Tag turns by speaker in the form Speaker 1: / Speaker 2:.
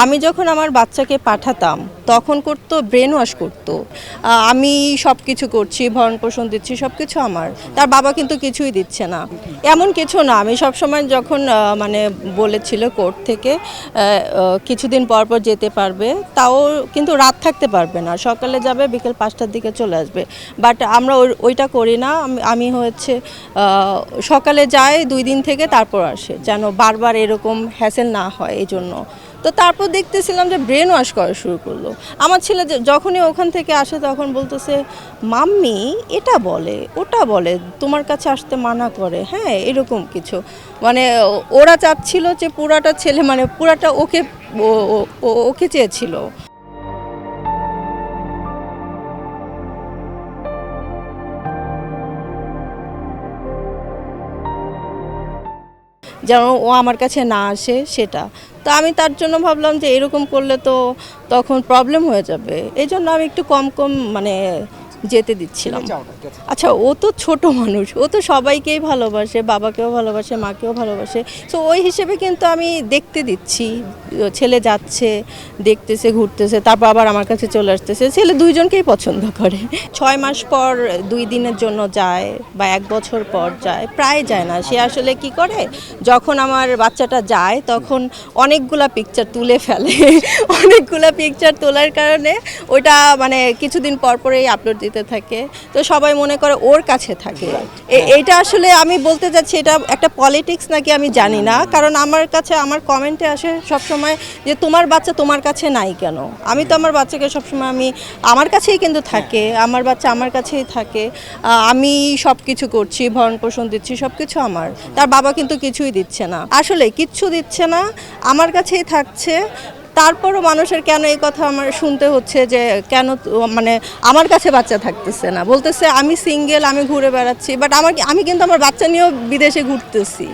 Speaker 1: আমি যখন আমার বাচ্চাকে পাঠাতাম তখন করতো ব্রেন ওয়াশ করতো। আমি সব কিছু করছি, ভরণ পোষণ দিচ্ছি, সব কিছু আমার। তার বাবা কিন্তু কিছুই দিচ্ছে না। এমন কিছু না, আমি সবসময় যখন মানে বলেছিল কোর্ট থেকে কিছুদিন পর পর যেতে পারবে, তাও কিন্তু রাত থাকতে পারবে না, সকালে যাবে বিকেল 5টার দিকে চলে আসবে। বাট আমরা ওইটা করি না। আমি হচ্ছে সকালে যাই 2 দিন থেকে তারপর আসে, যেন বারবার এরকম হ্যাসেল না হয় এই জন্য। তো তারপর দেখতেছিলাম যে ব্রেন ওয়াশ করা শুরু করলো। আমার ছেলে যখনই ওখান থেকে আসে তখন বলতেছে, মাম্মি এটা বলে ওটা বলে, তোমার কাছে আসতে মানা করে, হ্যাঁ এরকম কিছু। মানে ওরা চাচ্ছিল যে পুরাটা ছেলে, মানে পুরাটা ওকে ওকে চেয়েছিল। যেন ও আমার কাছে না আসে সেটা। তো আমি তার জন্য ভাবলাম যে এরকম করলে তো তখন প্রবলেম হয়ে যাবে, এই জন্য আমি একটু কম কম মানে যেতে দিচ্ছিলাম। আচ্ছা, ও তো ছোট মানুষ, ও তো সবাইকেই ভালোবাসে, বাবাকেও ভালোবাসে, মাকেও ভালোবাসে। তো ওই হিসেবে কিন্তু আমি দেখতে দিচ্ছি, ছেলে যাচ্ছে, দেখতেছে, ঘুরতেছে, তারপর আবার আমার কাছে চলে আসতেছে। ছেলে দুইজনকেই পছন্দ করে। 6 মাস পর 2 দিনের জন্য যায় বা 1 বছর পর যায়, প্রায় যায় না। সে আসলে কি করে, যখন আমার বাচ্চাটা যায় তখন অনেকগুলা পিকচার তুলে ফেলে। অনেকগুলা পিকচার তোলার কারণে ওইটা মানে কিছুদিন পর পরেই আপলোড দিতে থাকে। তো সবাই মনে করে ওর কাছে থাকে। এইটা আসলে আমি বলতে চাচ্ছি এটা একটা পলিটিক্স নাকি আমি জানি না, কারণ আমার কাছে আমার কমেন্টে আসে সবসময় যে তোমার বাচ্চা তোমার কাছে নাই কেন। আমি তো আমার বাচ্চাকে সবসময় আমার কাছেই কিন্তু থাকে, আমার বাচ্চা আমার কাছেই থাকে। আমি সব কিছু করছি, ভরণ পোষণ দিচ্ছি, সব কিছু আমার। তার বাবা কিন্তু কিছুই দিচ্ছে না, আসলে কিচ্ছু দিচ্ছে না, আমার কাছেই থাকছে। তারপরও মানুষের কেন এই কথা আমার শুনতে হচ্ছে যে কেন মানে আমার কাছে বাচ্চা থাকতেছে না, বলতেছে আমি সিঙ্গেল, আমি ঘুরে বেড়াচ্ছি। বাট আমি কিন্তু আমার বাচ্চা নিয়েও বিদেশে ঘুরতেছি।